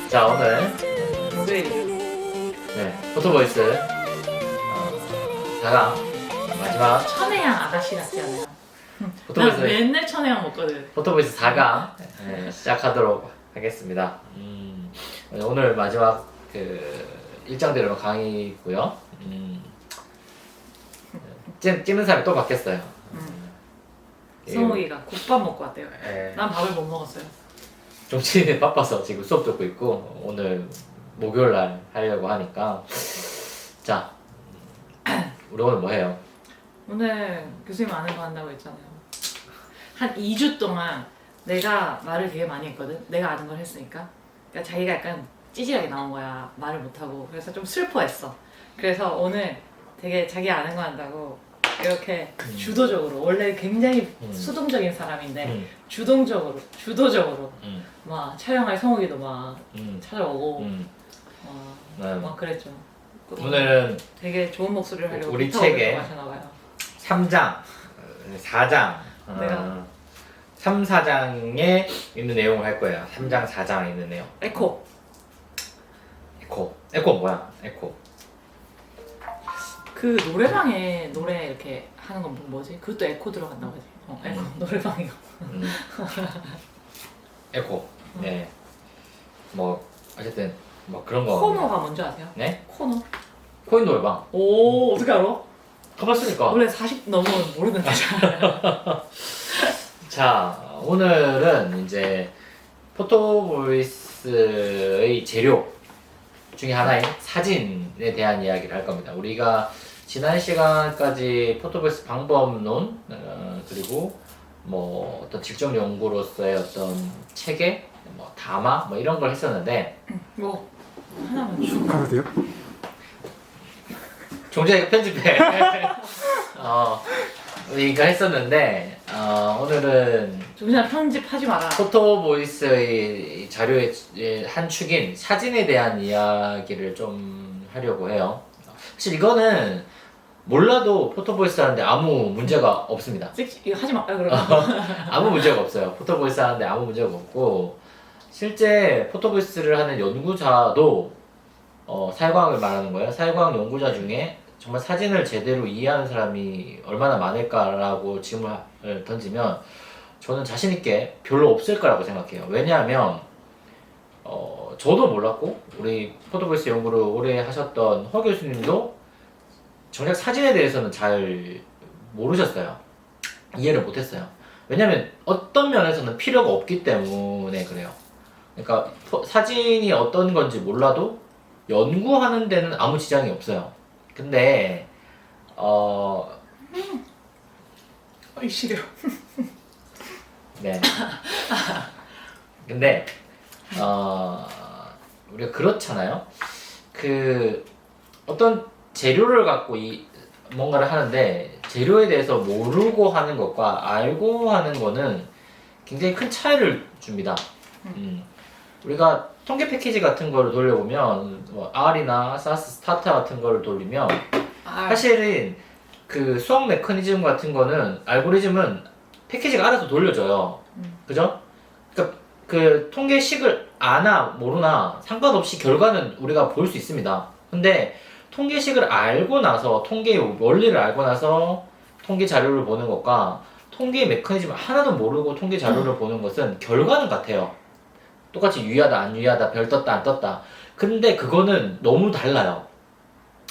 자, 오늘 네. 포토보이스 4강 마지막 천혜향 아가씨 같지 않아요? 난 포토보이스 맨날 천혜향 먹거든. 포토보이스 4강 시작하도록 하겠습니다. 오늘 마지막 그 일정대로 강의고요. 찍는 사람이 또 바뀌었어요. 성욱이가 국밥 먹고 왔대요. 예. 난 밥을 못 먹었어요. 종치는 바빠서 지금 수업 듣고 있고 오늘 목요일 날 하려고 하니까 자 우리 오늘 뭐 해요? 오늘 교수님 아는 거 한다고 했잖아요. 한 2주 동안 내가 말을 되게 많이 했거든. 내가 아는 걸 했으니까. 그러니까 자기가 약간 찌질하게 나온 거야. 말을 못하고. 그래서 좀 슬퍼했어. 그래서 오늘 되게 자기 아는 거 한다고 이렇게 주도적으로, 원래 굉장히 수동적인 사람인데 주도적으로 막 촬영할 성욱이도 막 찾아오고 막 그랬죠. 오늘은 되게 좋은 목소리를 하려고 우리 기타 오디오 책에 마셨나봐요. 3장, 4장, 내가 3, 4장에 있는 내용을 할 거예요. 3장, 4장에 있는 내용. 에코. 에코 뭐야? 에코. 그 노래방에 노래 이렇게 하는 건 뭐지? 그것도 에코 들어간다고 하지. 에코 노래방이요. 에코. 네. 뭐 어쨌든 뭐 그런 거. 코너가 뭔지 아세요? 네? 코너. 코인 노래방. 오, 어떻게 알아? 가봤으니까. 원래 40 넘으면 모르는 거잖아요. 자, 오늘은 이제 포토보이스의 재료 중에 하나인 사진에 대한 이야기를 할 겁니다. 우리가 지난 시간까지 포토보이스 방법론 그리고 뭐 어떤 직접 연구로서의 어떤 체계, 뭐 담화 뭐 이런 걸 했었는데 뭐 하나만 줘. 가도 돼요? 종자 이거 편집해. 이거 했었는데 오늘은 정신아 편집하지 마라. 포토보이스의 자료의 한 축인 사진에 대한 이야기를 좀 하려고 해요. 사실 이거는 몰라도 포토보이스 하는데 아무 문제가 없습니다. 이거 하지 마. 그러면. 아무 문제가 없어요. 포토보이스 하는데 아무 문제가 없고 실제 포토보이스를 하는 연구자도 사회과학을 말하는 거예요. 사회과학 연구자 중에 정말 사진을 제대로 이해하는 사람이 얼마나 많을까라고 질문을 던지면 저는 자신 있게 별로 없을 거라고 생각해요. 왜냐하면 저도 몰랐고 우리 포토보이스 연구를 오래 하셨던 허 교수님도 정작 사진에 대해서는 잘 모르셨어요. 이해를 못했어요. 왜냐하면 어떤 면에서는 필요가 없기 때문에 그래요. 그러니까 사진이 어떤 건지 몰라도 연구하는 데는 아무 지장이 없어요. 근데 어이 시려. 네. 근데 우리가 그렇잖아요. 그 어떤 재료를 갖고 뭔가를 하는데 재료에 대해서 모르고 하는 것과 알고 하는 거는 굉장히 큰 차이를 줍니다. 우리가 통계 패키지 같은 거를 돌려보면 뭐 R이나 SAS, 스타트 같은 거를 돌리면 사실은 그 수학 메커니즘 같은 거는 알고리즘은 패키지가 알아서 돌려줘요. 그죠? 그러니까 그 통계식을 아나 모르나 상관없이 결과는 우리가 볼 수 있습니다. 근데 통계식을 알고 나서 통계의 원리를 알고 나서 통계 자료를 보는 것과 통계 메커니즘을 하나도 모르고 통계 자료를 보는 것은 결과는 같아요. 똑같이 유의하다 안 유의하다 별 떴다 안 떴다. 근데 그거는 너무 달라요.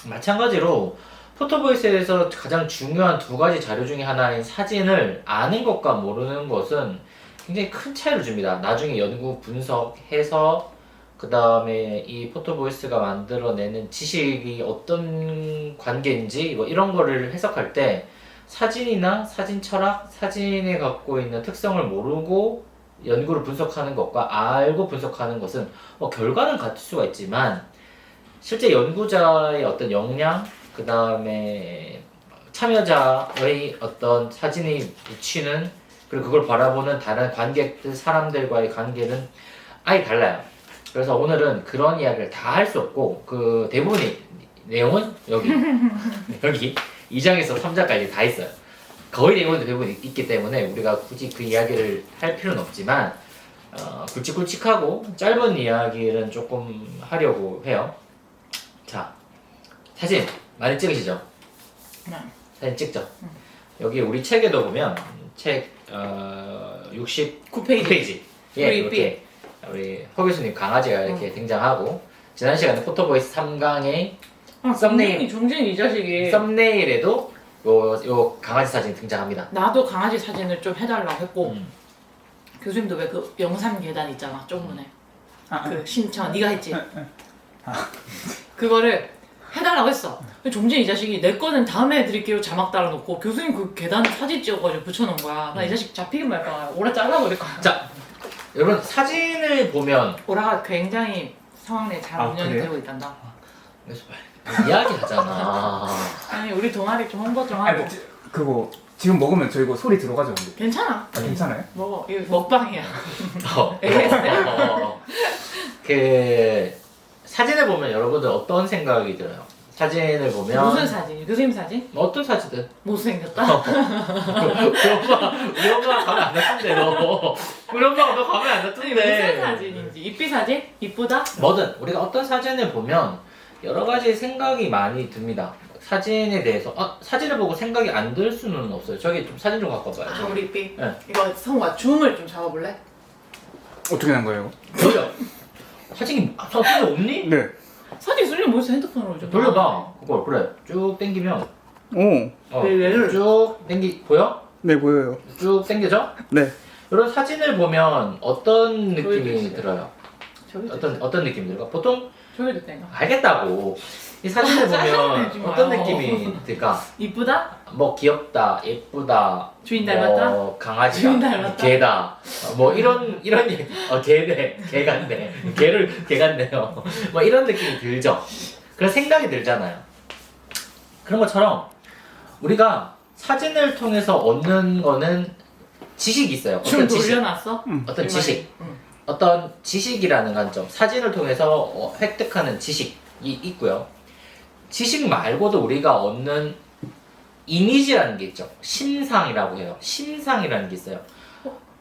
마찬가지로 포토보이스에서 가장 중요한 두 가지 자료 중에 하나인 사진을 아는 것과 모르는 것은 굉장히 큰 차이를 줍니다. 나중에 연구, 분석, 해석, 그 다음에 이 포토보이스가 만들어내는 지식이 어떤 관계인지 뭐 이런 거를 해석할 때 사진이나 사진 철학, 사진이 갖고 있는 특성을 모르고 연구를 분석하는 것과 알고 분석하는 것은 결과는 같을 수가 있지만 실제 연구자의 어떤 역량, 그 다음에 참여자의 어떤 사진이 비치는 그리고 그걸 바라보는 다른 관객들, 사람들과의 관계는 아예 달라요. 그래서 오늘은 그런 이야기를 다 할 수 없고 그 대부분의 내용은 여기 2장에서 3장까지 다 있어요. 거의 내용은 대부분 있기 때문에 우리가 굳이 그 이야기를 할 필요는 없지만 굵직굵직하고 짧은 이야기를 조금 하려고 해요. 자, 사진 많이 찍으시죠? 네. 사진 찍죠? 여기 우리 책에도 보면 책 69페이지 9페이지. 예, 우리 이렇게 우리 허 교수님 강아지가 이렇게 등장하고 지난 시간에 포토보이스 3강의 썸네일. 종진 이 자식이. 썸네일에도 요 강아지 사진이 등장합니다. 나도 강아지 사진을 좀 해달라고 했고 음. 교수님도 왜 그 영상 계단 있잖아 쪽문에 아, 그 신청 네가 했지. 아. 그거를 해달라고 했어. 근데 종진 이 자식이 내 거는 다음에 해드릴게요 자막 달아놓고 교수님 그 계단 사진 찍어가지고 붙여놓은 거야. 나 이 자식 잡히긴 말까 오라 잘라버릴 거야. 자, 여러분 사진을 보면 오라가 굉장히 상황 잘 아, 운영이 그래요? 되고 있단다. 그래서 이야기 하잖아. 아니 우리 동아리 좀 홍보 좀 아니, 하고. 그거 지금 먹으면 저 이거 소리 들어가죠, 근데. 괜찮아. 아, 괜찮아요? 먹어. 이거 먹방이야. 어, 그 사진을 보면 여러분들 어떤 생각이 들어요? 사진을 보면 무슨 사진? 교수님 사진? 어떤 사진든 못생겼다? 우리 엄마가 가면 안 놨던데 너 우리 엄마가 너 가면 안 아니 놨던데 무슨 사진인지 이삐 사진? 이쁘다? 뭐든 우리가 어떤 사진을 보면 여러 가지 생각이 많이 듭니다. 사진에 대해서 사진을 보고 생각이 안 들 수는 없어요. 저기 좀 사진 좀 갖고 와봐요. 아 우리 이삐 네. 이거 성우가 줌을 좀 잡아볼래? 어떻게 난 거예요? 돌려. 사진이 없니? 네. 사진 쓰려면 벌써 핸드폰으로 좀 돌려봐. 그걸 그래. 쭉 당기면 오. 얘를 쭉 보여? 네, 보여요. 쭉 당겨져? 네. 이런 사진을 보면 어떤 느낌이 보여주세요. 들어요? 저기도 어떤 느낌이 들까? 보통 저기도 내가 알겠다고. 이 사진을 짜증내지 보면 마요. 어떤 느낌이 들까? 이쁘다? 뭐 귀엽다, 예쁘다, 주인 닮았다? 뭐 강아지다, 주인 닮았다? 개다, 뭐 이런 얘기. 개네, 개 같네, 개 같네요. 뭐 이런 느낌이 들죠. 그런 생각이 들잖아요. 그런 것처럼 우리가 사진을 통해서 얻는 거는 지식이 있어요. 줌 어떤 지식, 돌려놨어? 어떤 이 지식, 말이. 응. 어떤 지식이라는 관점, 사진을 통해서 획득하는 지식이 있고요. 지식 말고도 우리가 얻는 이미지라는 게 있죠. 심상이라고 해요. 심상이라는 게 있어요.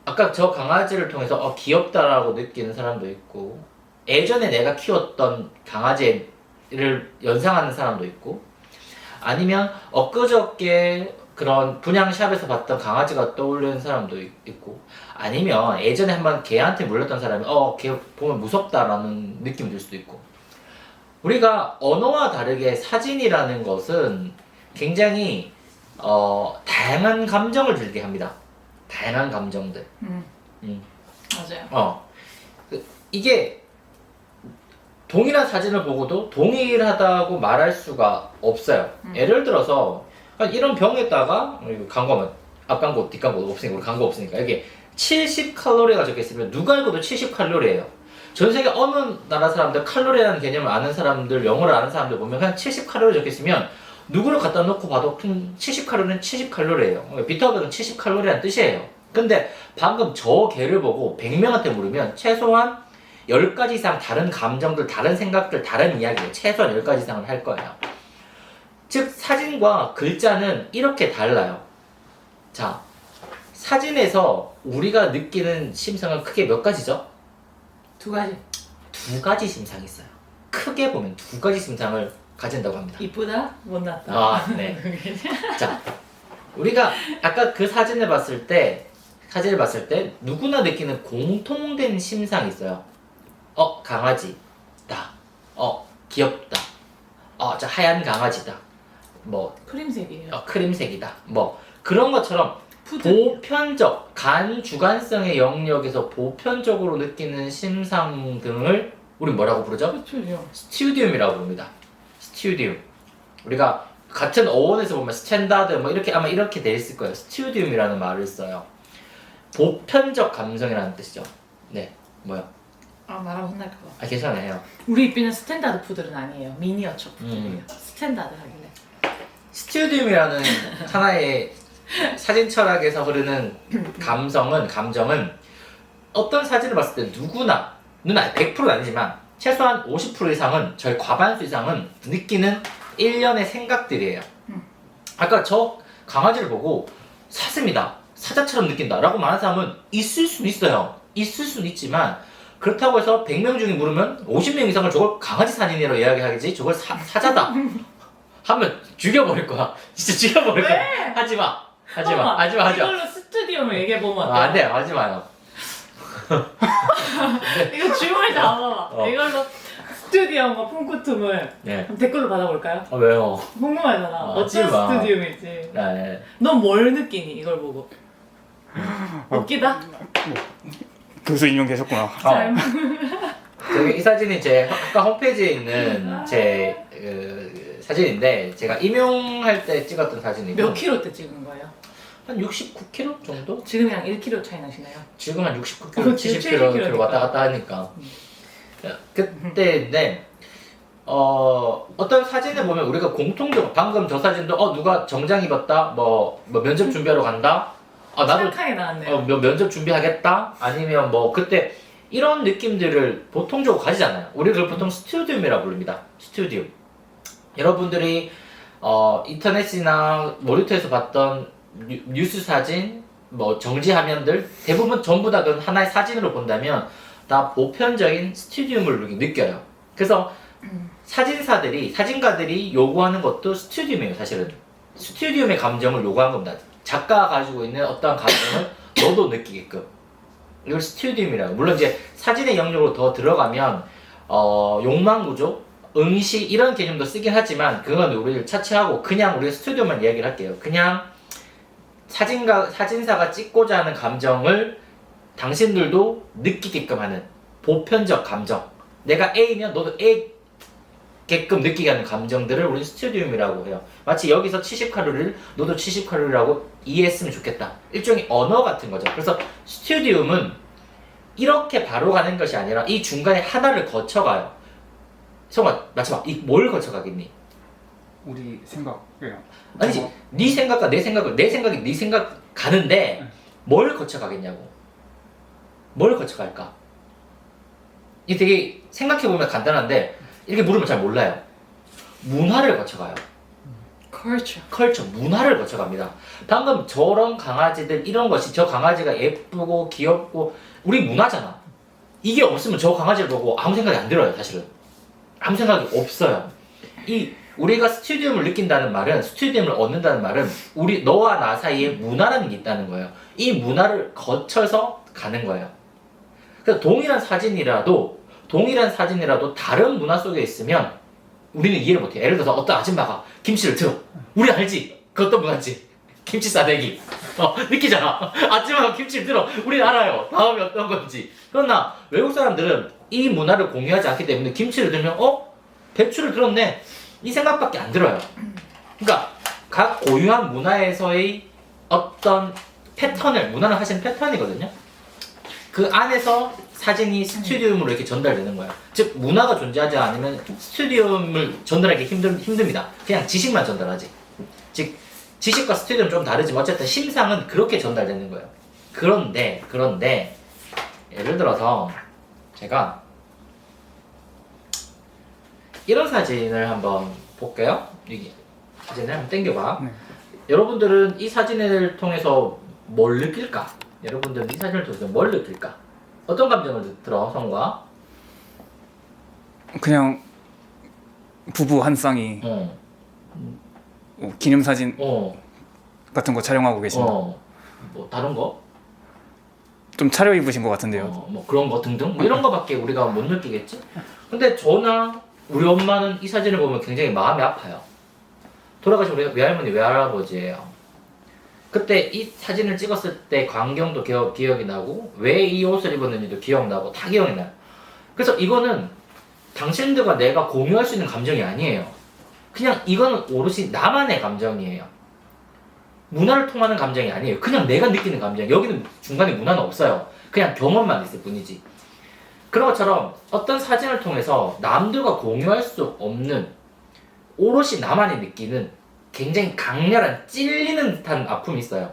아까 저 강아지를 통해서 귀엽다라고 느끼는 사람도 있고, 예전에 내가 키웠던 강아지를 연상하는 사람도 있고, 아니면 엊그저께 그런 분양샵에서 봤던 강아지가 떠오르는 사람도 있고, 아니면 예전에 한번 개한테 물렸던 사람이 걔 보면 무섭다라는 느낌이 들 수도 있고. 우리가 언어와 다르게 사진이라는 것은 굉장히 다양한 감정을 들게 합니다. 다양한 감정들. 맞아요. 이게 동일한 사진을 보고도 동일하다고 말할 수가 없어요. 예를 들어서 이런 병에다가 광고는 앞광고, 뒷광고 없으니까 우리 광고 없으니까 여기 70칼로리가 적혀있으면 누가 읽어도 70칼로리예요. 전 세계 어느 나라 사람들 칼로리라는 개념을 아는 사람들, 영어를 아는 사람들 보면 그냥 70칼로리 적혀있으면 누구를 갖다 놓고 봐도 70칼로리는 70칼로리예요. 비타민은 70칼로리라는 뜻이에요. 근데 방금 저 개를 보고 100명한테 물으면 최소한 10가지 이상 다른 감정들, 다른 생각들, 다른 이야기를 최소한 10가지 이상을 할 거예요. 즉 사진과 글자는 이렇게 달라요. 자, 사진에서 우리가 느끼는 심상은 크게 몇 가지죠? 두 가지. 두 가지 심상이 있어요. 크게 보면 두 가지 심상을 가진다고 합니다. 이쁘다? 못났다. 네. 자, 우리가 아까 그 사진을 봤을 때 누구나 느끼는 공통된 심상이 있어요. 강아지다. 귀엽다. 저 하얀 강아지다. 뭐 크림색이에요. 크림색이다. 뭐 그런 것처럼 푸드. 보편적, 주관성의 영역에서 보편적으로 느끼는 심상 등을 우리 뭐라고 부르죠? 그렇죠. 스튜디움이라고 부릅니다. 스튜디움. 우리가 같은 어원에서 보면 스탠다드 뭐 이렇게 아마 이렇게 돼 있을 거예요. 스튜디움이라는 말을 써요. 보편적 감성이라는 뜻이죠. 네, 뭐요? 말하면 혼날 것 같아. 괜찮아요. 우리 이삐는 스탠다드 푸들은 아니에요. 미니어처 푸들이에요. 스탠다드 하길래. 스튜디움이라는 하나의 사진 철학에서 흐르는 감정은 어떤 사진을 봤을 때 누구나 100%는 아니지만 최소한 50% 이상은 저희 과반수 이상은 느끼는 일련의 생각들이에요. 아까 저 강아지를 보고 사슴이다, 사자처럼 느낀다 라고 말하는 사람은 있을 수는 있어요. 있을 수는 있지만 그렇다고 해서 100명 중에 물으면 50명 이상을 저걸 강아지 사진이라고 이야기하겠지 저걸 사자다 하면 죽여버릴 거야. 진짜 죽여버릴 거야. 하지마. 잠깐만, 하지마. 이걸로 스튜디오를 얘기해보면 안 돼요. 하지 마요. 이거 주문을 잡아봐. 어. 이걸로 스튜디오과 폰쿠툼을 네. 댓글로 받아볼까요? 왜요? 궁금하잖아. 어떤 하지마. 스튜디오일지. 네. 넌 뭘 느끼니 이걸 보고? 웃기다? 교수 인용 계셨구나. 잘 저기 이 사진이 제 학과 홈페이지에 있는 제 사진인데 제가 임용할 때 찍었던 사진이고 몇 킬로 때 찍은 거예요? 한 69kg 정도? 지금이랑 1킬로 차이 나시나요? 지금 한 69kg, 그거 지금 70kg 왔다 갔다 하니까 그때인데 어떤 사진을 보면 우리가 공통적으로 방금 저 사진도 누가 정장 입었다 뭐 면접 준비하러 간다 나도 착하게 나왔네요. 면접 준비하겠다 아니면 뭐 그때 이런 느낌들을 보통적으로 가지잖아요. 우리 그걸 보통 스튜디움이라고 부릅니다. 스튜디움. 여러분들이 인터넷이나 모니터에서 봤던 뉴스 사진, 뭐 정지 화면들 대부분 전부 다 그건 하나의 사진으로 본다면 다 보편적인 스튜디움을 느껴요. 그래서 사진가들이 요구하는 것도 스튜디움이에요. 사실은 스튜디움의 감정을 요구한 겁니다. 작가가 가지고 있는 어떠한 감정을 너도 느끼게끔 이걸 스튜디움이라고. 물론 이제 사진의 영역으로 더 들어가면 욕망구조, 응시 이런 개념도 쓰긴 하지만 그건 우리를 차치하고 그냥 우리가 스튜디오만 이야기를 할게요. 그냥 사진사가 찍고자 하는 감정을 당신들도 느끼게끔 하는 보편적 감정. 내가 A면 너도 A게끔 느끼게 하는 감정들을 우리 스튜디움이라고 해요. 마치 여기서 70칼로리를 너도 70칼로리라고 이해했으면 좋겠다. 일종의 언어 같은 거죠. 그래서 스튜디움은 이렇게 바로 가는 것이 아니라 이 중간에 하나를 거쳐가요. 성아, 맞춰봐. 이 뭘 거쳐가겠니? 우리 생각이에요. 아니지. 네 생각과 내 생각이 네 생각 가는데 뭘 거쳐가겠냐고. 뭘 거쳐갈까? 이게 되게 생각해보면 간단한데 이렇게 물으면 잘 몰라요. 문화를 거쳐가요. 컬처, 문화를 거쳐갑니다. 방금 저런 강아지들 이런 것이 저 강아지가 예쁘고 귀엽고 우리 문화잖아. 이게 없으면 저 강아지를 보고 아무 생각이 안 들어요. 사실은 아무 생각이 없어요. 우리가 스튜디움을 느낀다는 말은 스튜디움을 얻는다는 말은 우리 너와 나 사이에 문화라는 게 있다는 거예요. 이 문화를 거쳐서 가는 거예요. 그래서 동일한 사진이라도 다른 문화 속에 있으면 우리는 이해를 못해요. 예를 들어서 어떤 아줌마가 김치를 들어. 우리 알지? 그 어떤 문화인지. 김치 싸대기. 느끼잖아. 아줌마가 김치를 들어. 우리는 알아요. 다음이 어떤 건지. 그러나 외국 사람들은 이 문화를 공유하지 않기 때문에 김치를 들면 배추를 들었네. 이 생각밖에 안 들어요. 그러니까 각 고유한 문화에서의 어떤 문화는 사실 패턴이거든요. 그 안에서 사진이 스튜디움으로 이렇게 전달되는 거예요. 즉 문화가 존재하지 않으면 스튜디움을 전달하기 힘듭니다. 그냥 지식만 전달하지. 즉 지식과 스튜디움은 좀 다르지만 어쨌든 심상은 그렇게 전달되는 거예요. 그런데 예를 들어서 제가 이런 사진을 한번 볼게요. 여기 사진을 한번 당겨봐. 네. 여러분들은 이 사진을 통해서 뭘 느낄까? 여러분들은 이 사진을 통해서 뭘 느낄까? 어떤 감정을 들어, 성우가? 그냥 부부 한 쌍이 기념사진 같은 거 촬영하고 계신다. 뭐 다른 거? 좀 차려입으신 것 같은데요. 뭐 그런 거 등등? 뭐 이런 거밖에 우리가 못 느끼겠지? 근데 저나 우리 엄마는 이 사진을 보면 굉장히 마음이 아파요. 돌아가신 우리 외할머니, 외할아버지예요. 그때 이 사진을 찍었을 때 광경도 기억이 나고 왜 이 옷을 입었는지도 기억나고 다 기억이 나요. 그래서 이거는 당신들과 내가 공유할 수 있는 감정이 아니에요. 그냥 이거는 오롯이 나만의 감정이에요. 문화를 통하는 감정이 아니에요. 그냥 내가 느끼는 감정. 여기는 중간에 문화는 없어요. 그냥 경험만 있을 뿐이지. 그런 것처럼 어떤 사진을 통해서 남들과 공유할 수 없는 오롯이 나만이 느끼는 굉장히 강렬한 찔리는 듯한 아픔이 있어요.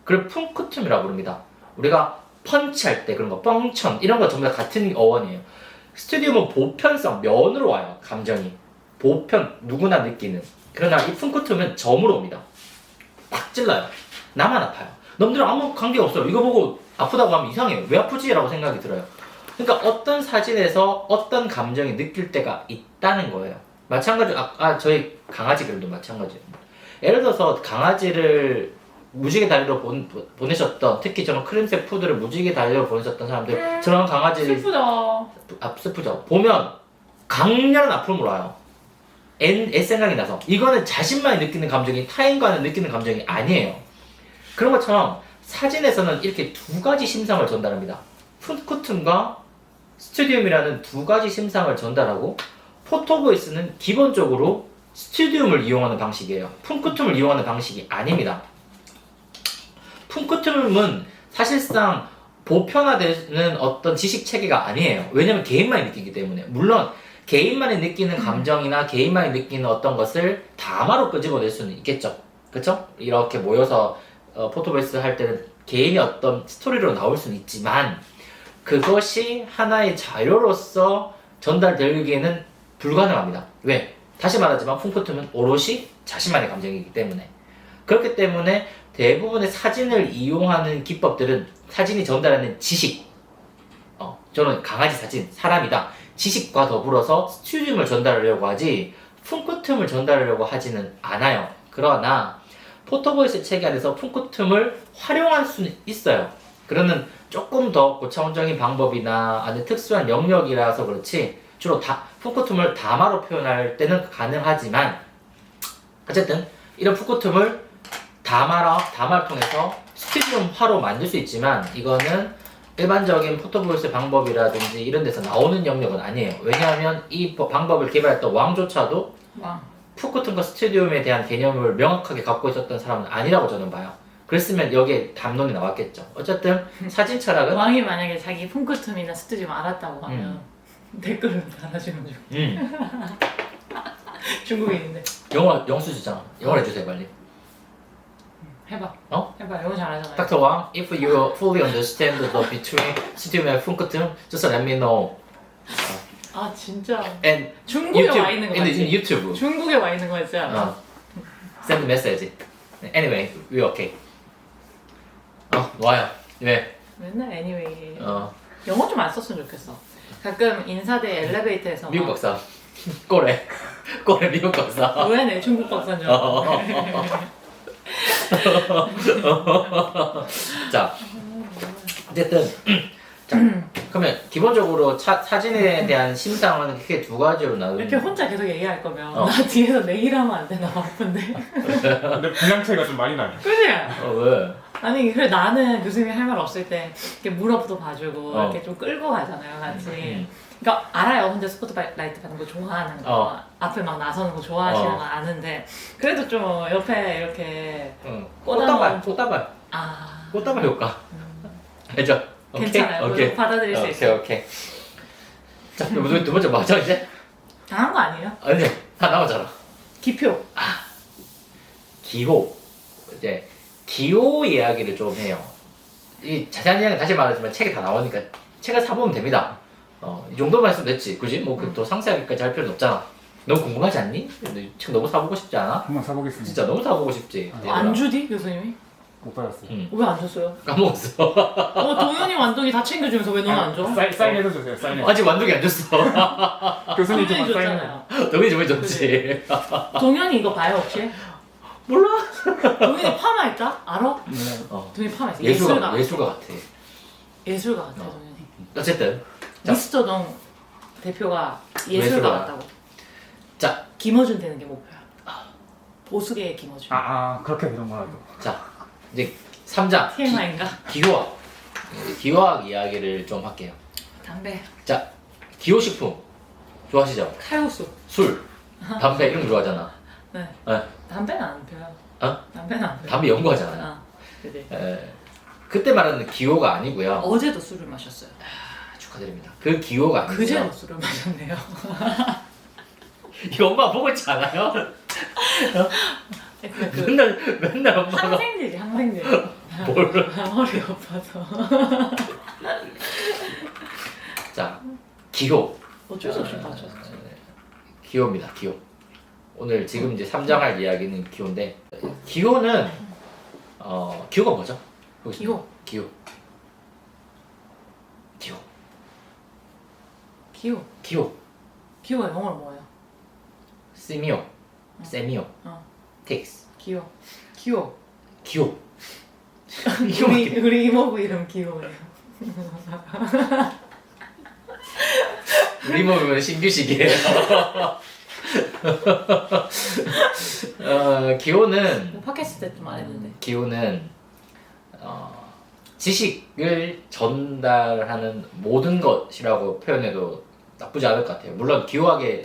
그걸 푼쿠툼이라고 부릅니다. 우리가 펀치할 때 그런 거, 뻥천 이런 거 전부 다 같은 어원이에요. 스튜디움은 보편성, 면으로 와요. 감정이 보편, 누구나 느끼는. 그러나 이 푼쿠툼은 점으로 옵니다. 팍 찔러요. 나만 아파요. 남들은 아무 관계 없어요. 이거 보고 아프다고 하면 이상해요. 왜 아프지라고 생각이 들어요. 그러니까 어떤 사진에서 어떤 감정이 느낄 때가 있다는 거예요. 마찬가지로 저희 강아지들도 마찬가지예요. 예를 들어서 강아지를 무지개 다리로 보내셨던, 특히 저는 크림색 푸드를 무지개 다리로 보내셨던 사람들, 저런 강아지를 슬프다. 슬프죠. 보면 강렬한 아픔을 와요. 애 생각이 나서. 이거는 자신만이 느끼는 감정이 타인과는 느끼는 감정이 아니에요. 그런 것처럼 사진에서는 이렇게 두 가지 심상을 전달합니다. 풋쿠툰과 스튜디움이라는 두 가지 심상을 전달하고, 포토보이스는 기본적으로 스튜디움을 이용하는 방식이에요. 푼쿠툼을 이용하는 방식이 아닙니다. 푼쿠툼은 사실상 보편화되는 어떤 지식 체계가 아니에요. 왜냐면 개인만이 느끼기 때문에. 물론 개인만이 느끼는 감정이나 개인만이 느끼는 어떤 것을 다마로 끄집어낼 수는 있겠죠. 그쵸? 이렇게 모여서 포토베이스 할 때는 개인의 어떤 스토리로 나올 수는 있지만, 그것이 하나의 자료로서 전달되기에는 불가능합니다. 왜? 다시 말하지만 푼쿠툼은 오롯이 자신만의 감정이기 때문에. 그렇기 때문에 대부분의 사진을 이용하는 기법들은 사진이 전달하는 지식, 저는 강아지 사진, 사람이다, 지식과 더불어서 스튜디움을 전달하려고 하지 푼쿠툼을 전달하려고 하지는 않아요. 그러나 포토보이스 체계 안에서 푼쿠툼을 활용할 수는 있어요. 그러는 조금 더 고차원적인 방법이나 아니 특수한 영역이라서 그렇지, 주로 푼쿠툼을 다마로 표현할 때는 가능하지만, 어쨌든 이런 푼쿠툼을 다마를 통해서 스튜디움화로 만들 수 있지만, 이거는 일반적인 포토보이스 방법이라든지 이런 데서 나오는 영역은 아니에요. 왜냐하면 이 방법을 개발했던 왕조차도 푼쿠툼과 스튜디움에 대한 개념을 명확하게 갖고 있었던 사람은 아니라고 저는 봐요. 그랬으면 여기에 담론이 나왔겠죠. 어쨌든 사진 철학은 왕이 만약에 자기 푼쿠툼이나 스튜디움 알았다고 하면 댓글을 달아주면 좋겠다. 중국인인데. 영수주잖아. 영어로 해주세요 빨리. 해봐. 어? 해봐. 영어 잘하잖아요. Dr. Wang, if you fully understand the between Studium and 푼쿠툼, just let me know. 아 진짜. And 중국에 와 있는 거 in 맞지? YouTube. 중국에 와 있는 거 있지 않아? Send message. Anyway, we okay. 와요. 왜? 맨날 anyway. 영어 좀 안 썼으면 좋겠어. 가끔 인사대 엘리베이터에서 미국 막 박사. 꼬레 미국 박사. 왜 내 중국 박사인 줄 자, 어쨌든 자, 그러면 기본적으로 사진에 대한 심상은 크게 두 가지로 나누는. 이렇게 혼자 계속 얘기할 거면 나 뒤에서 내일 하면 안 돼? 나 바쁜데. 근데 분량 차이가 좀 많이 나요. 그지? 왜? 아니 그래 나는 교수님이 할 말 없을 때 이렇게 물어도 봐주고 이렇게 좀 끌고 가잖아요 같이. 그러니까 알아요. 혼자 스포트라이트 받는 거 좋아하는 거, 앞에 막 나서는 거 좋아하시는 건 아는데, 그래도 좀 옆에 이렇게 꽃다발 꽃다발 효과. 알죠? 괜찮아요. 오케이. 받아들일 수 있어요. 오케이. 자, 두 번째 맞아 이제? 당한 거 아니에요? 아니, 다 나오잖아. 기표. 기호. 이제 기호 이야기를 좀 해요. 이 자세한 이야기는 다시 말하지만 책에 다 나오니까 책을 사보면 됩니다. 이 정도만 했으면 됐지, 그지? 뭐 또 상세하게까지 할 필요는 없잖아. 너무 궁금하지 않니? 책 너무 사보고 싶지 않아? 한번 사보겠습니다. 진짜 너무 사보고 싶지. 안 주디 교수님이? 못 받았어요. 왜 안 줬어요? 까먹었어. 동현이 완동이 다 챙겨주면서 왜 너는 안 줘? 사인해서 주세요. 사인해. 아직 완독이 안 줬어. 교수님 동현이 좀 사인해. 줬잖아요. 너희 좀 해줬지. 동현이 이거 봐요 혹시? 몰라. 동현이 파마했다? 알아? 네. 동현이 파마했어. 예술가 같아. 예술가 같아 동현이. 어쨌든 미스터 동 대표가 예술가 예술가. 같다고. 자, 김어준 되는 게 목표야. 보수계의 김어준. 그렇게 되는 거라도. 자 이제 3장 TMI인가? 기호학 이야기를 좀 할게요. 담배. 자, 기호식품 좋아하시죠? 칼국수. 술, 담배 이런 거 좋아하잖아. 네. 네. 담배는 안 펴요. 담배는 안 펴요. 담배 연구하잖아요. 그지. 그때 말하는 기호가 아니고요. 어제도 술을 마셨어요. 축하드립니다. 그 기호가 아니고요. 그제도 술을 마셨네요. 이거 엄마 보고 있지 않아요? 그 맨날 엄마가 항생제지 항생제. 뭘? 허리 아파서. 자, 기호. 어쩔 수 없이 마셨어. 기호입니다. 기호. 오늘 지금 이제 3장 할 이야기는 기호인데, 기호는 기호가 뭐죠? 기호. 기호. 기호. 기호. 기호. 기호가 영어로 뭐예요? 세미오. 세미오. 어. 텍스. 기호. 기호. 기호. 우리 이모부 이름 기호예요. 우리 몸은 신규식이에요. 기호는 팟캐스트 때 좀 말했는데. 기호는 지식을 전달하는 모든 것이라고 표현해도 나쁘지 않을 것 같아요. 물론 기호학의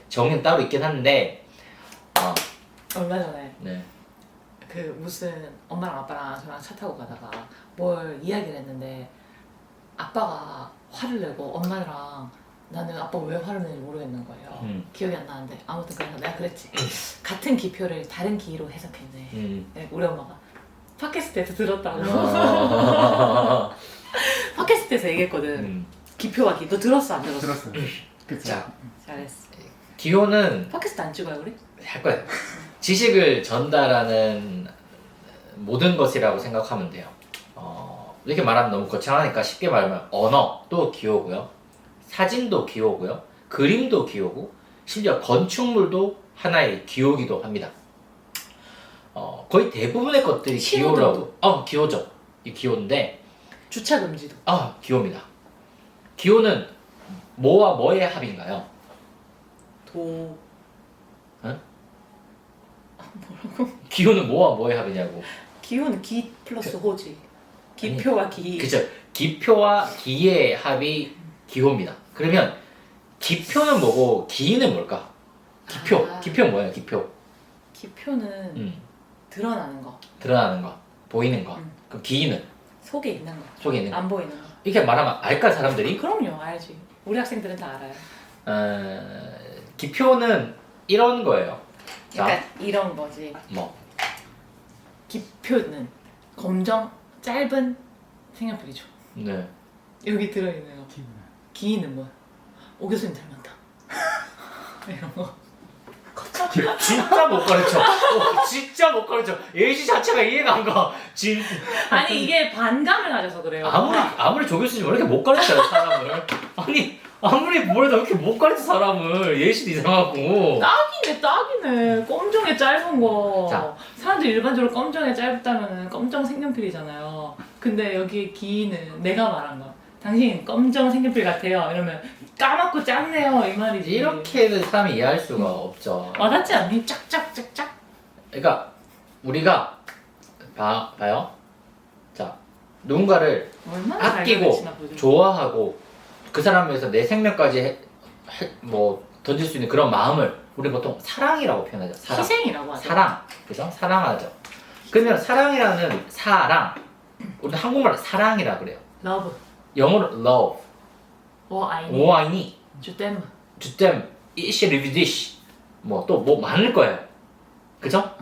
정의는 따로 있긴 한데 얼마 전에 네. 그 무슨 엄마랑 아빠랑 저랑 차 타고 가다가 뭘 이야기를 했는데 아빠가 화를 내고 엄마랑 나는 아빠 왜 화를 내는지 모르겠는 거예요. 기억이 안 나는데 아무튼 그래서 내가 그랬지. 같은 기표를 다른 기로 해석했네. 네, 우리 엄마가 팟캐스트에서 들었다고. 팟캐스트에서 얘기했거든. 기표와 기. 너 들었어 안 들었어? 들었어요. 그쵸. 자, 잘했어. 기호는 팟캐스트 안 찍어요 우리? 할 거예요. 지식을 전달하는 모든 것이라고 생각하면 돼요. 이렇게 말하면 너무 거창하니까 쉽게 말하면 언어도 기호고요. 사진도 기호고요. 그림도 기호고 심지어 건축물도 하나의 기호기도 합니다. 거의 대부분의 것들이 신호등도. 기호라고. 기호죠. 이 기호인데 주차 금지도. 기호입니다. 기호는 뭐와 뭐의 합인가요? 도. 기호는 뭐와 뭐의 합이냐고. 기호는 기 플러스 호지. 기표와 기. 그죠. 기표와 기의 합이 기호입니다. 그러면 기표는 뭐고 기는 뭘까? 기표. 기표 뭐예요? 기표. 기표는 드러나는 거. 드러나는 거, 보이는 거. 그럼 기는 속에 있는 거. 속에 있는 거. 안 보이는 거. 이렇게 말하면 알까 사람들이? 그럼요, 알지. 우리 학생들은 다 알아요. 기표는 이런 거예요. 그러니까 이런 거지. 뭐 기표는 검정 짧은 색연필이죠. 네. 여기 들어있는 거. 기분. 기는 뭐야? 오 교수님 닮았다. 이런 거. 진짜 못 가르쳐. 진짜 못 가르쳐. 예시 자체가 이해가 안 가. 아니 이게 반감을 가져서 그래요. 아무리 조 교수님 왜 이렇게 못 가르쳐요 사람을? 아무리 뭐래도 이렇게 못 가르쳐 사람을. 예시도 이상하고. 딱이네. 검정에 짧은 거. 자. 사람들이 일반적으로 검정에 짧다면 검정 색연필이잖아요. 근데 여기 기는 내가 말한 거. 당신 검정 색연필 같아요. 이러면 까맣고 짧네요. 이 말이지. 이렇게는 사람이 이해할 수가 없죠. 와닿지 않니? 짝짝짝짝. 그러니까 우리가 봐요. 자, 누군가를 얼마나 잘 아끼고 가르치나 보죠. 좋아하고 그 사람을 위해서 내 생명까지 뭐 던질 수 있는 그런 마음을 우리 보통 사랑이라고 표현하죠. 사랑. 희생이라고 하죠. 사랑. 그죠? 사랑하죠. 그러면 사랑이라는 사랑. 우리 한국말로 사랑이라 그래요. 러브. 영어로 love. 아이니. 오아이니. 주댐. 주댐. 이시 리비디시. 뭐 또 뭐 많을 거예요. 그죠?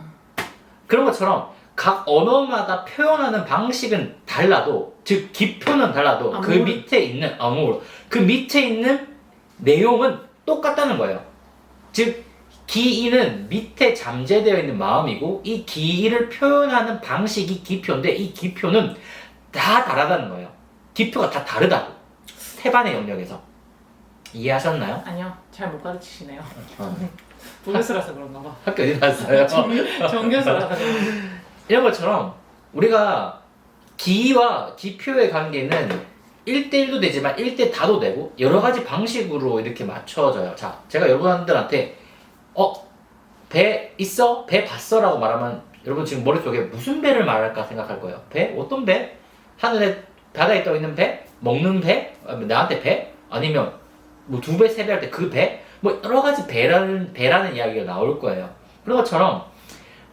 그런 것처럼 각 언어마다 표현하는 방식은 달라도, 즉 기표는 달라도 그 밑에 있는 그 밑에 있는 내용은 똑같다는 거예요. 즉 기이는 밑에 잠재되어 있는 마음이고 이 기이를 표현하는 방식이 기표인데 이 기표는 다 다르다는 거예요. 기표가 다 다르다고. 세반의 영역에서. 이해하셨나요? 아니요. 잘 못 가르치시네요. 어. 부교수라서 그런가 봐. 학교 어디 나왔어요? 정교수라서. 이런 것처럼 우리가 기와 기표의 관계는 1대1도 되지만 1대 다도 되고 여러 가지 방식으로 이렇게 맞춰져요. 자, 제가 여러분들한테 배 있어? 배 봤어? 라고 말하면 여러분 지금 머릿속에 무슨 배를 말할까 생각할 거예요. 배? 어떤 배? 하늘에 바다에 떠 있는 배? 먹는 배? 나한테 배? 아니면 뭐 2배, 3배 할 때 그 배? 뭐 여러 가지 배라는 이야기가 나올 거예요. 그런 것처럼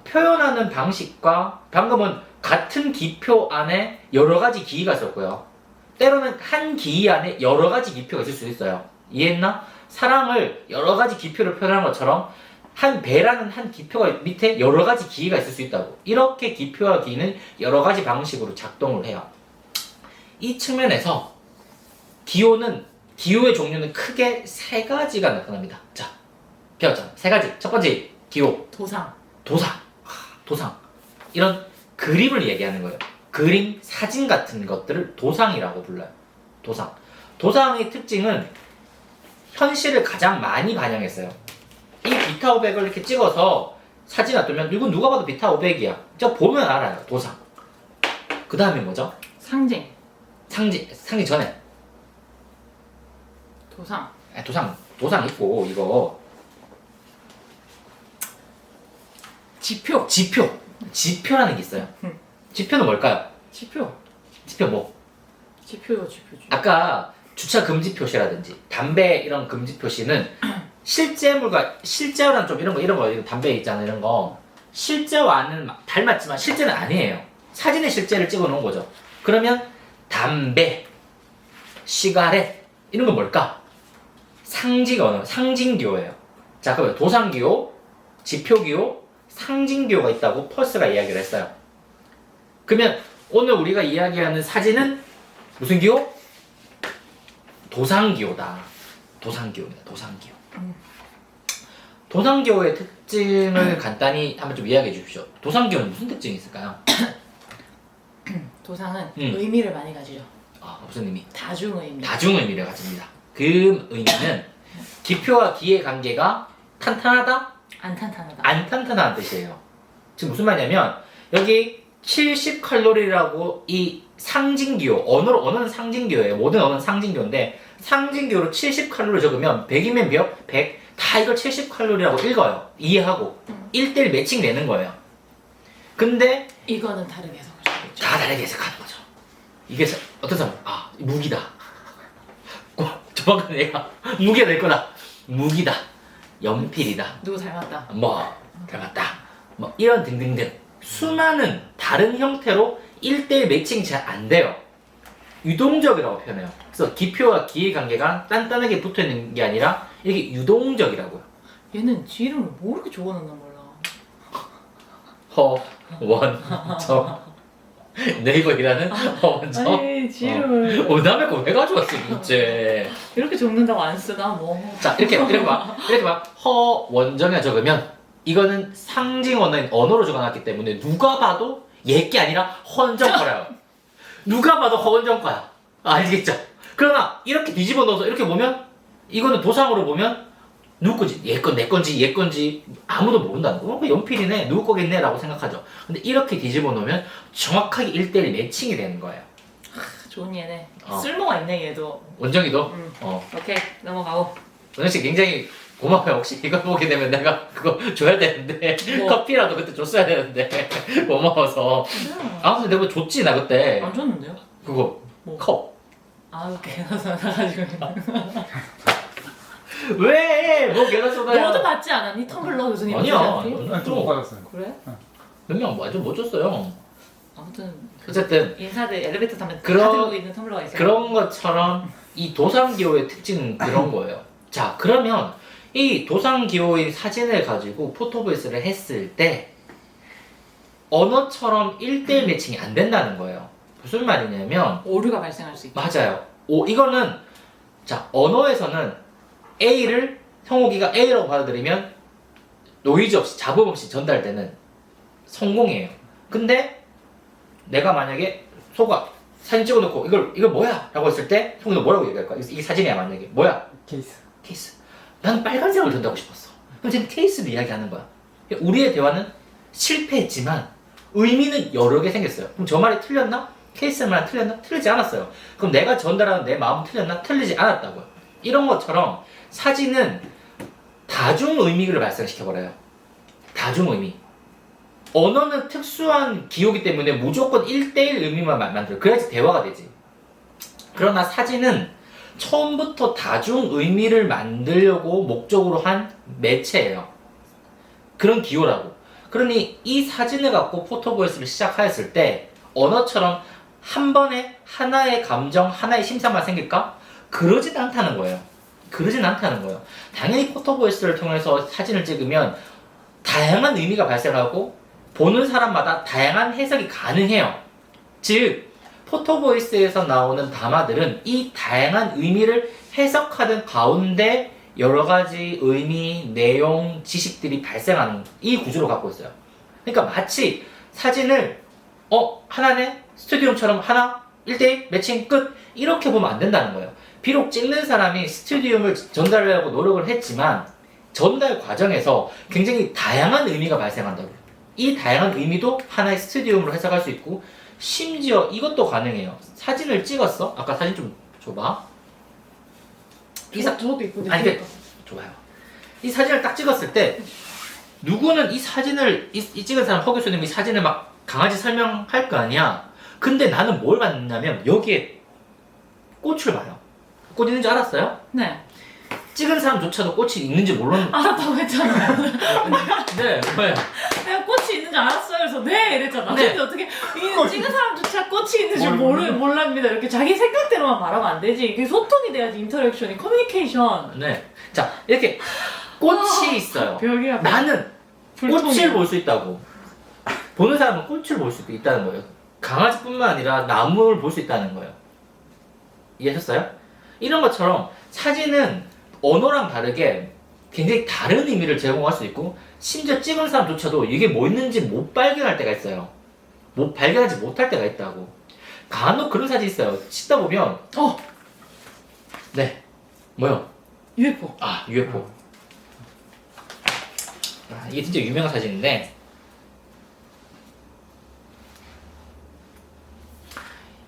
표현하는 방식과 방금은 같은 기표 안에 여러 가지 기의가 있었고요. 때로는 한 기의 안에 여러 가지 기표가 있을 수 있어요. 이해했나? 사랑을 여러 가지 기표를 표현하는 것처럼 한 배라는 한 기표가 밑에 여러 가지 기의가 있을 수 있다고. 이렇게 기표와 기는 여러 가지 방식으로 작동을 해요. 이 측면에서 기호의 종류는 크게 3가지가 나타납니다. 자, 배웠잖아. 3가지. 첫 번째 기호. 도상. 도상. 이런 그림을 얘기하는 거예요. 그림, 사진 같은 것들을 도상이라고 불러요. 도상. 도상의 특징은 현실을 가장 많이 반영했어요. 이 비타 500을 이렇게 찍어서 사진 놔두면 이건 누가 봐도 비타 500이야. 저 보면 알아요. 도상. 그 다음에 뭐죠? 상징, 상징 전에. 도상, 도상 있고 이거 지표라는 게 있어요. 지표는 뭘까요? 지표, 지표 뭐? 지표. 아까 주차 금지 표시라든지 담배 이런 금지 표시는 실제와는 좀 이런 거 담배 있잖아요. 이런 거 실제와는 닮았지만 실제는 아니에요. 사진에 실제를 찍어 놓은 거죠. 그러면 담배, 시가렛 이런 건 뭘까? 상징기호예요. 자, 그러면 도상기호, 지표기호, 상징기호가 있다고 펄스가 이야기를 했어요. 그러면 오늘 우리가 이야기하는 사진은 무슨 기호? 도상기호다. 도상기호입니다. 도상기호. 도상기호의 특징을 간단히 한번 좀 이야기해 주십시오. 도상기호는 무슨 특징이 있을까요? 도상은 의미를 많이 가지죠. 아, 무슨 의미? 다중의미. 다중의미를 가집니다. 그 의미는 기표와 기의 관계가 탄탄하다? 안 탄탄하다. 안 탄탄한 뜻이에요. 지금 무슨 말이냐면 여기 70칼로리라고 이 상징기호, 언어는 상징기호예요. 모든 언어는 상징기호인데 상징기호로 70칼로리 적으면 100이면 몇? 100. 다 이걸 70칼로리라고 읽어요. 이해하고 1대1 매칭 되는 거예요. 근데 이거는 다르게 해석할 수 있죠. 다 다르게 해석하는 거죠. 이게 어떤 사람 무기다. 조만간 내가 무기가 될 거다. 무기다. 연필이다. 누구 닮았다. 뭐 닮았다. 뭐 이런 등등등 수많은 다른 형태로 1대1 매칭이 잘 안 돼요. 유동적이라고 표현해요. 그래서 기표와 기의 관계가 단단하게 붙어있는 게 아니라 이게 유동적이라고요. 얘는 지 이름을 뭐 이렇게 적어놨나 몰라. 허원정 네이버이라는 허원정. 아니 지 이름을 남의 거 왜 가져왔어 도대체. 이렇게 적는다고 안 쓰나 뭐. 자 이렇게 막 허원정에 적으면 이거는 상징 언어로 적어놨기 때문에 누가 봐도 얘게 아니라 허원정 거라요. 누가 봐도 허원정 거야. 알겠죠? 그러나 이렇게 뒤집어 넣어서 이렇게 보면 이거는 도상으로 보면 누구 거지? 얘 건, 내 건지, 얘 건지 아무도 모른다는 거. 그 연필이네, 누구 거겠네 라고 생각하죠. 근데 이렇게 뒤집어 놓으면 정확하게 1대1 매칭이 되는 거예요. 좋은 얘네. 어. 쓸모가 있네 얘도. 원정이도? 응. 오케이 넘어가고. 원정씨 굉장히 고마워요. 혹시 이거 보게 되면 내가 그거 줘야 되는데 뭐? 커피라도 그때 줬어야 되는데 고마워서. 아무튼 내가 줬지 나 그때. 안 줬는데요? 그거 뭐? 컵. 아 걔나서 나가지고. 왜? 뭐 걔가 쏟아요? 너도 받지 않았니? 텀블러 교수님. 아니야. 좀 받았어요. 그래? 몇 명 완전 못 줬어요. 아무튼 어쨌든 인사들 엘리베이터 타면 그런- 다 들고 있는 텀블러가 있어요. 그런 것처럼 이 도상기호의 특징은 그런 거예요. 자, 그러면 이 도상기호의 사진을 가지고 포토보이스를 했을 때 언어처럼 1대1 매칭이 안 된다는 거예요. 무슨 말이냐면 오류가 발생할 수 있죠. 맞아요. 이거는 자, 언어에서는 A를 성욱이가 A라고 받아들이면 노이즈 없이 잡음 없이 전달되는 성공이에요. 근데 내가 만약에 소가 사진 찍어놓고 이걸 뭐야? 라고 했을 때 성욱이가 뭐라고 얘기할 거야? 이게 사진이야 만약에 뭐야? 케이스. 나는 빨간색을 전달하고 싶었어. 그럼 쟤는 케이스를 이야기하는 거야. 우리의 대화는 실패했지만 의미는 여러 개 생겼어요. 그럼 저 말이 틀렸나? 케이스 말 틀렸나? 틀리지 않았어요. 그럼 내가 전달하는 내 마음 틀렸나? 틀리지 않았다고요. 이런 것처럼 사진은 다중 의미를 발생시켜버려요. 다중 의미. 언어는 특수한 기호기 때문에 무조건 1대1 의미만 만들어요. 그래야지 대화가 되지. 그러나 사진은 처음부터 다중 의미를 만들려고 목적으로 한 매체예요. 그런 기호라고. 그러니 이 사진을 갖고 포토보이스를 시작하였을 때 언어처럼 한 번에 하나의 감정, 하나의 심사만 생길까? 그러진 않다는 거예요. 당연히 포토보이스를 통해서 사진을 찍으면 다양한 의미가 발생하고 보는 사람마다 다양한 해석이 가능해요. 즉 포토보이스에서 나오는 담화들은 이 다양한 의미를 해석하는 가운데 여러 가지 의미, 내용, 지식들이 발생하는 이 구조를 갖고 있어요. 그러니까 마치 사진을 하나네? 스튜디움처럼 하나? 1대1 매칭 끝? 이렇게 보면 안 된다는 거예요. 비록 찍는 사람이 스튜디움을 전달하려고 노력을 했지만 전달 과정에서 굉장히 다양한 의미가 발생한다고요. 이 다양한 의미도 하나의 스튜디움으로 해석할 수 있고 심지어 이것도 가능해요. 사진을 찍었어? 아까 사진 좀 줘봐. 저도 있거든요. 아니 좋아요. 이 사진을 딱 찍었을 때 누구는 이 사진을 이 찍은 사람 허 교수님이 사진을 막 강아지 설명할 거 아니야. 근데 나는 뭘 봤냐면 여기에 꽃을 봐요. 꽃 있는 줄 알았어요? 네. 찍은 사람조차도 꽃이 있는지 몰랐는데. 알았다고 했잖아요. 네, 왜? 내가 꽃이 있는 줄 알았어요. 그래서 네 이랬잖아. 네. 근데 어떻게 이 찍은 사람조차 꽃이 있는 줄 몰랍니다. 이렇게 자기 생각대로만 말하면 안 되지. 이게 소통이 돼야지. 인터랙션이 커뮤니케이션. 네. 자, 이렇게 꽃이 있어요. 벽이야. 나는 꽃을 볼 수 있다고. 보는 사람은 꽃을 볼 수 있다는 거예요. 강아지뿐만 아니라 나무를 볼 수 있다는 거예요. 이해하셨어요? 이런 것처럼 사진은 언어랑 다르게 굉장히 다른 의미를 제공할 수 있고 심지어 찍은 사람조차도 이게 뭐 있는지 못 발견할 때가 있어요. 못 발견하지 못할 때가 있다고. 간혹 그런 사진 있어요. 찍다 보면 네 뭐요? UFO. 아 UFO. 이게 진짜 유명한 사진인데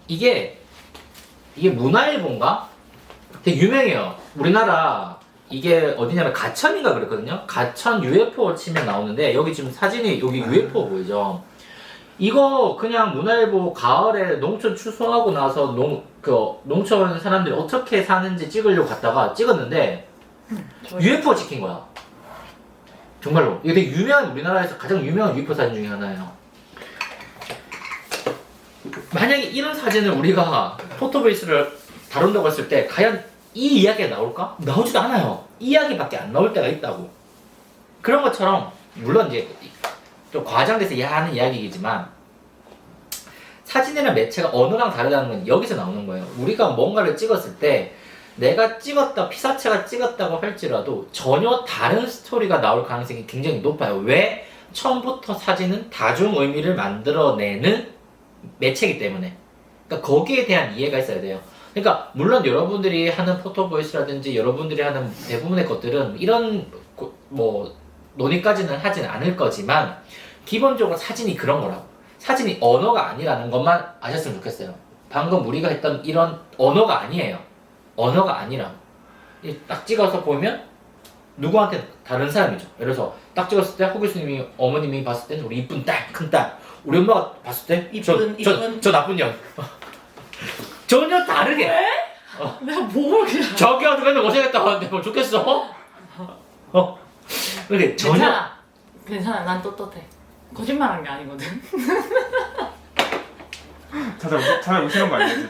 이게 문화일보인가? 되게 유명해요. 우리나라 이게 어디냐면 가천인가 그랬거든요. 가천 UFO 치면 나오는데 여기 지금 사진이 여기 UFO 보이죠? 이거 그냥 문화일보 가을에 농촌 추수하고 나서 농촌 사람들이 어떻게 사는지 찍으려고 갔다가 찍었는데 UFO 찍힌 거야. 정말로. 이게 되게 유명한 우리나라에서 가장 유명한 UFO 사진 중에 하나예요. 만약에 이런 사진을 우리가 포토베이스를 다룬다고 했을 때 과연 이 이야기가 나올까? 나오지도 않아요. 이 이야기밖에 안 나올 때가 있다고. 그런 것처럼 물론 이제 좀 과장돼서 하는 이야기이지만 사진이나 매체가 언어랑 다르다는 건 여기서 나오는 거예요. 우리가 뭔가를 찍었을 때 내가 찍었다, 피사체가 찍었다고 할지라도 전혀 다른 스토리가 나올 가능성이 굉장히 높아요. 왜? 처음부터 사진은 다중 의미를 만들어내는 매체이기 때문에. 그러니까 거기에 대한 이해가 있어야 돼요. 그러니까 물론 여러분들이 하는 포토보이스라든지 여러분들이 하는 대부분의 것들은 이런 뭐 논의까지는 하진 않을 거지만 기본적으로 사진이 그런 거라고. 사진이 언어가 아니라는 것만 아셨으면 좋겠어요. 방금 우리가 했던 이런 언어가 아니에요. 언어가 아니라고. 딱 찍어서 보면 누구한테 다른 사람이죠. 예를 들어서 딱 찍었을 때 허 교수님이 어머님이 봤을 때는 우리 이쁜 딸, 큰 딸. 우리 엄마가 봤을 때 저 나쁜 년. 전혀 다르게. 왜? 내가 뭘 그냥. 저기한테 맨날 고생했다고 하는데 뭐 좋겠어? 이렇게 전혀. 괜찮아. 난 떳떳해. 거짓말한 게 아니거든. 찾아오시는 거 아니지?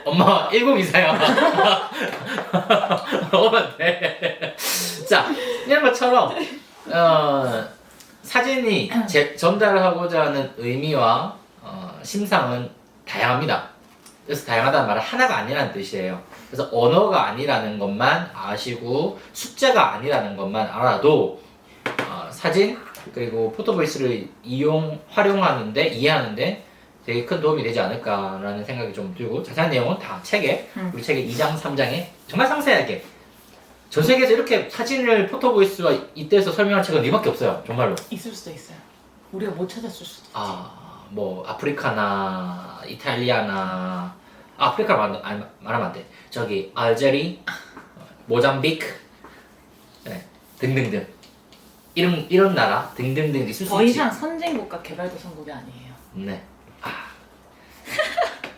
엄마 1024야. 엄마한테. 자, 이런 것처럼 사진이 전달하고자 하는 의미와 심상은 다양합니다. 그래서 다양하다는 말은 하나가 아니라는 뜻이에요. 그래서 언어가 아니라는 것만 아시고 숫자가 아니라는 것만 알아도 사진 그리고 포토보이스를 활용하는데 이해하는데 되게 큰 도움이 되지 않을까라는 생각이 좀 들고 자세한 내용은 다 책에 우리 책의 2장 3장에 정말 상세하게 전 세계에서 이렇게 사진을 포토보이스와 이때에서 설명한 책은 이밖에 없어요. 정말로. 있을 수도 있어요. 우리가 못 찾았을 수도 있지. 뭐 아프리카나 이탈리아나 아프리카 말하면 안 돼. 저기 알제리, 모잠비크, 네, 등등등 이런 나라 등등등 있을 수 더 있지. 이상 선진국과 개발도상국이 아니에요. 네.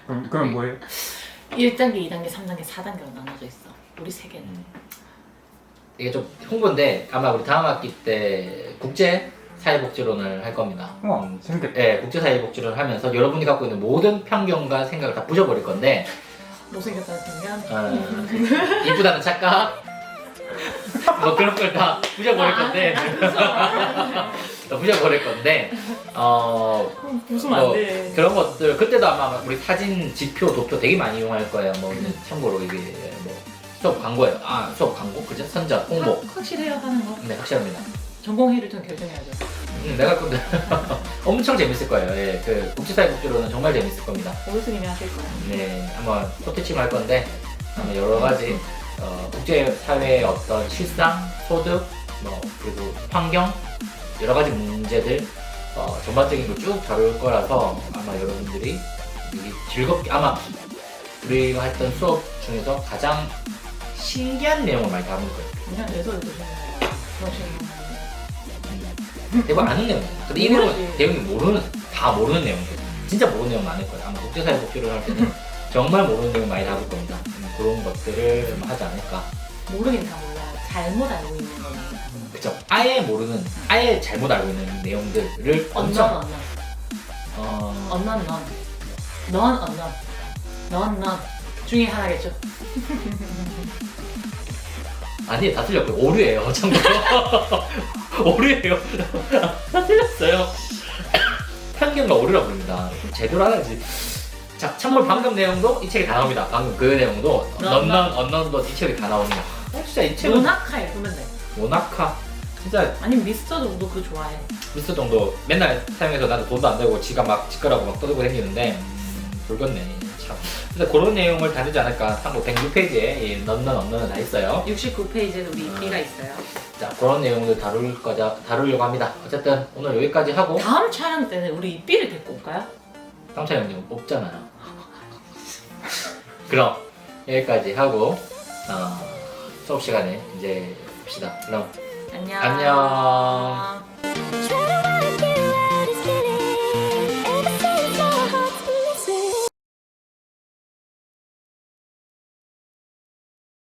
그럼 뭐예요? 1단계, 2단계, 3단계, 4단계로 나눠져 있어. 우리 세계는. 이게 좀 홍보인데 아마 우리 다음 학기 때 국제 사회복지론을 할 겁니다. 우와 재밌겠다. 네, 국제사회복지론을 하면서 여러분이 갖고 있는 모든 편견과 생각을 다 부셔버릴 건데 못생겼다는 편견? 이쁘다는 착각 뭐 그런 걸 다 부셔버릴 건데 부셔버릴 건데 웃으면 안 돼. 그런 것들 그때도 아마 우리 사진 지표 도표 되게 많이 이용할 거예요. 뭐 참고로 이게 뭐 수업 광고예요. 수업 광고 그죠? 선전 홍보 확실해요 하는 거. 네 확실합니다. 전공의를 좀 결정해야죠. 내가 근데 엄청 재밌을 거예요. 예, 그 국제사회복지로는 정말 재밌을 겁니다. 오르스님이 하실 거예요. 네, 한번 콘텐츠를 할 건데 아마 여러 가지 국제사회의 어떤 실상, 소득, 뭐 그리고 환경 여러 가지 문제들 전반적인 걸 쭉 다룰 거라서 아마 여러분들이 즐겁게 아마 우리가 했던 수업 중에서 가장 신기한 내용을 많이 담을 거예요. 그냥 내서 드시는 거예요. 대부분 아는 내용. 근데 이 내용은 모르지. 대부분 다 모르는 내용들. 진짜 모르는 내용 많을 거예요. 아마 국제사회 복지를 할 때는 정말 모르는 내용 많이 다룰 겁니다. 그런 것들을 하지 않을까. 모르긴 다 몰라요. 잘못 알고 있는 거는. 그쵸? 아예 모르는, 아예 잘못 알고 있는 내용들을 엄청 언넌 중에 하나겠죠. 아니 다 틀렸고요. 오류예요. 참고로 오류예요. 다 틀렸어요. 편견과 오류라고 부릅니다. 좀 제대로 하는지. 자, 참고로 방금 내용도 이 책에 다 나옵니다. 방금 그 내용도 언넌도 이 책에 다 나오네요. 진짜 이 책은 모나카 읽으면 돼. 모나카 진짜 아니 미스터 정도 그거 좋아해. 미스터 정도 맨날 사용해서 나도 돈도 안 되고 지가 막 지가라고 막 떠들고 다니는데 돌겠네 참. 근데 그런 내용을 다루지 않을까. 참고 106페이지에 언넌은 다 있어요. 69페이지에 우리 입비가 있어요. 자, 그런 내용들 다루려고 합니다. 어쨌든 오늘 여기까지 하고 다음 촬영 때는 우리 입비를 데리고 올까요? 상차 형님 뽑잖아요. 그럼 여기까지 하고 수업 시간에 이제 봅시다. 그럼 안녕. 안녕. 좋아